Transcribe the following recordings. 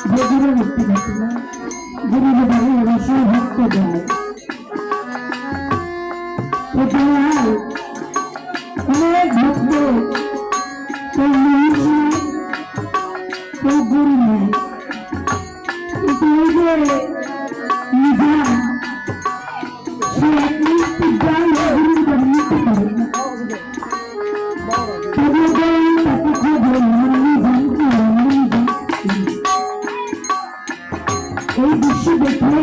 যে গুরু ভক্তি করতে না গুরু বাড়ি অবশ্যই ভক্ত যায় অনেক ভক্ত কেউ মহিষী কেউ গুরু নেয় কিন্তু ওই যে নিজা সে এক মৃত্যু জ্ঞান গুরু বাড়ি নিতে পারে না এই দৃশ্য দেখে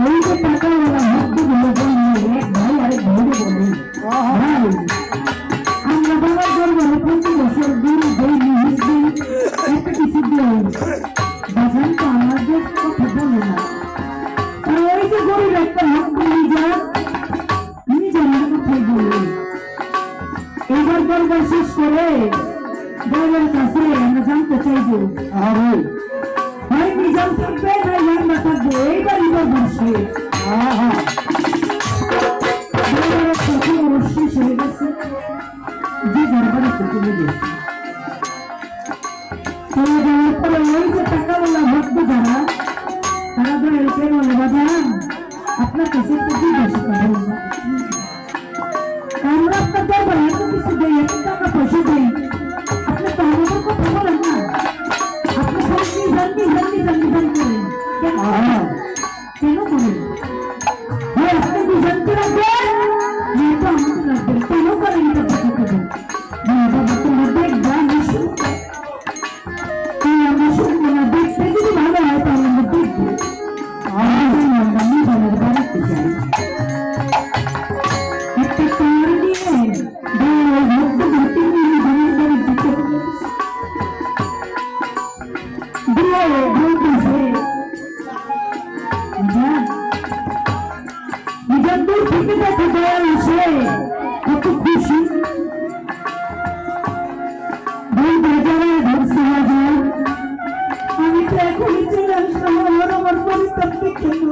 ওই যে টাকাওয়ালা ভক্তগুলো বললে এক ভাই আরেক ভাইকে বলে ভাই আমরা বাবার দরবারে প্রতি বছর গুরু দেই মহিষ দেই একটা কিছু দেই বাজান তো আমাদের কথা বলে না আর ওই যে গরিব একটা ভক্ত নিজের কথাই বলে এইবার দরবার শেষ করে দরবার কাছে আমরা জানতে চাইবো ভাই নিজাম থাকবে না আমরা থাকবো এইবারই দরবার শেষ দরবারের প্রথম শেষ হয়ে গেছে যে দরবারে চলে গেছে চলে যাওয়ার পরে ওই যে টাকাওয়ালা ভক্ত যারা তারা দয়ালকে বলে বাজান আপনার কাছে একটু জিজ্ঞাসা করবো আমরা আপনার দরবারে এত কিছু দেই এত টাকা পয়সা দেই আপনি তো আমাদের কথা বলেন না আপনি সব নিজান করেন কেন করেন আপনি নিজানকে রাখবেন তো আমাকে রাখবেন কেন করেন এটা কথা করবেন বাবা তোমার দেখবা আমরা শুনবো না দেখতে যদি ভালো হয় তাহলে আমরা দেখবো আমরা নিজানের বাড়িতে যাই একটা কার নিয়ে কত খুশি আমি তো এখনই চলে আসলাম আমার পরিত্যাগ কেন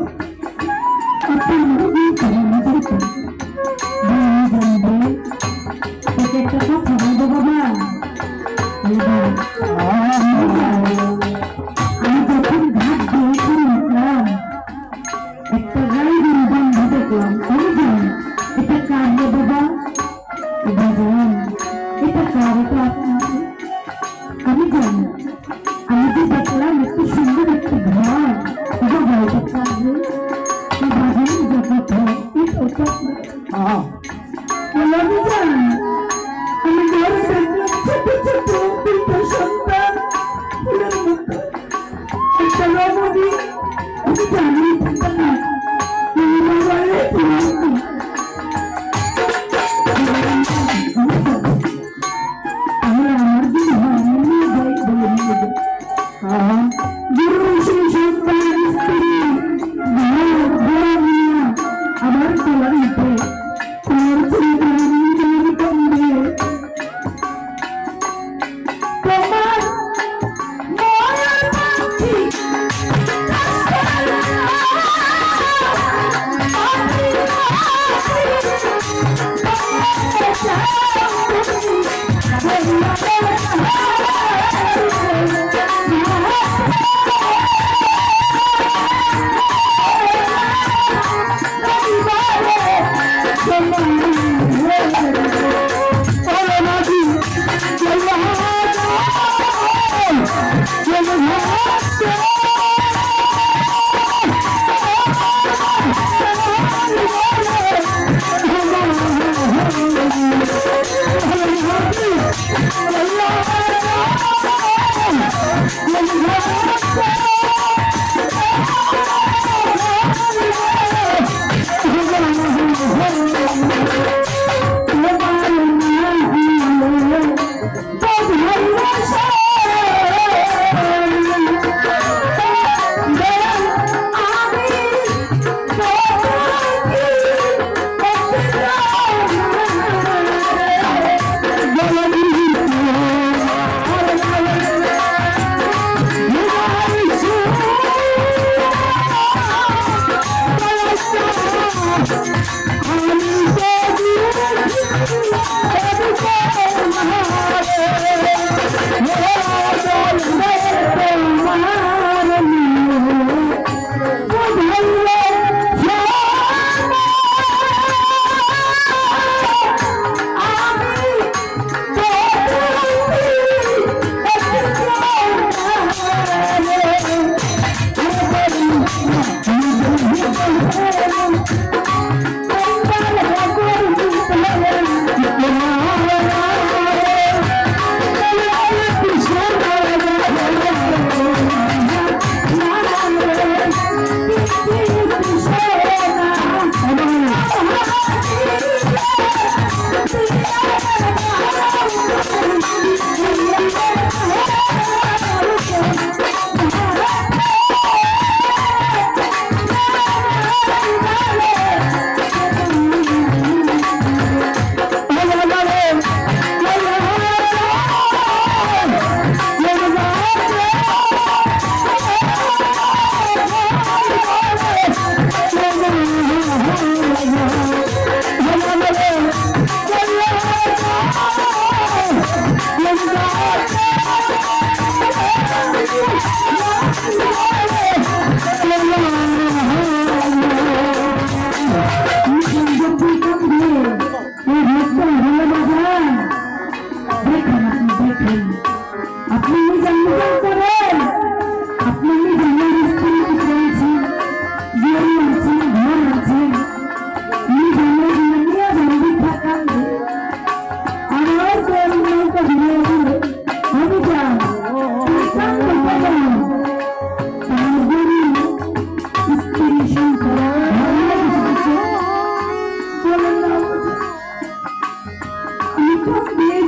একটা কথা বলবো বাবা আমি যখন ঘাট দিয়ে উঠলাম একটা গাড়ি বন্ধ দেখলাম আমি জানি এটা কার রে বাবা বাজান এটা কার এটা আপনার আমি জানি আমি যে দেখলাম একটু সুন্দর একটি ঘর বাবা এটা কার রে বাজান জগৎ এটা আমি জানি আমি ঘরে দেখলাম ছোট ছোট দুটো সন্তান ফুলের মতো একটা রমণী আমি জানি না আমার দিন নিয়ে যাই বলে নিয়ে যাই গুরু সেই সন্তান স্ত্রী আমার তোলার উঠে তোমার ছেলে কমবে তোমার থাকবে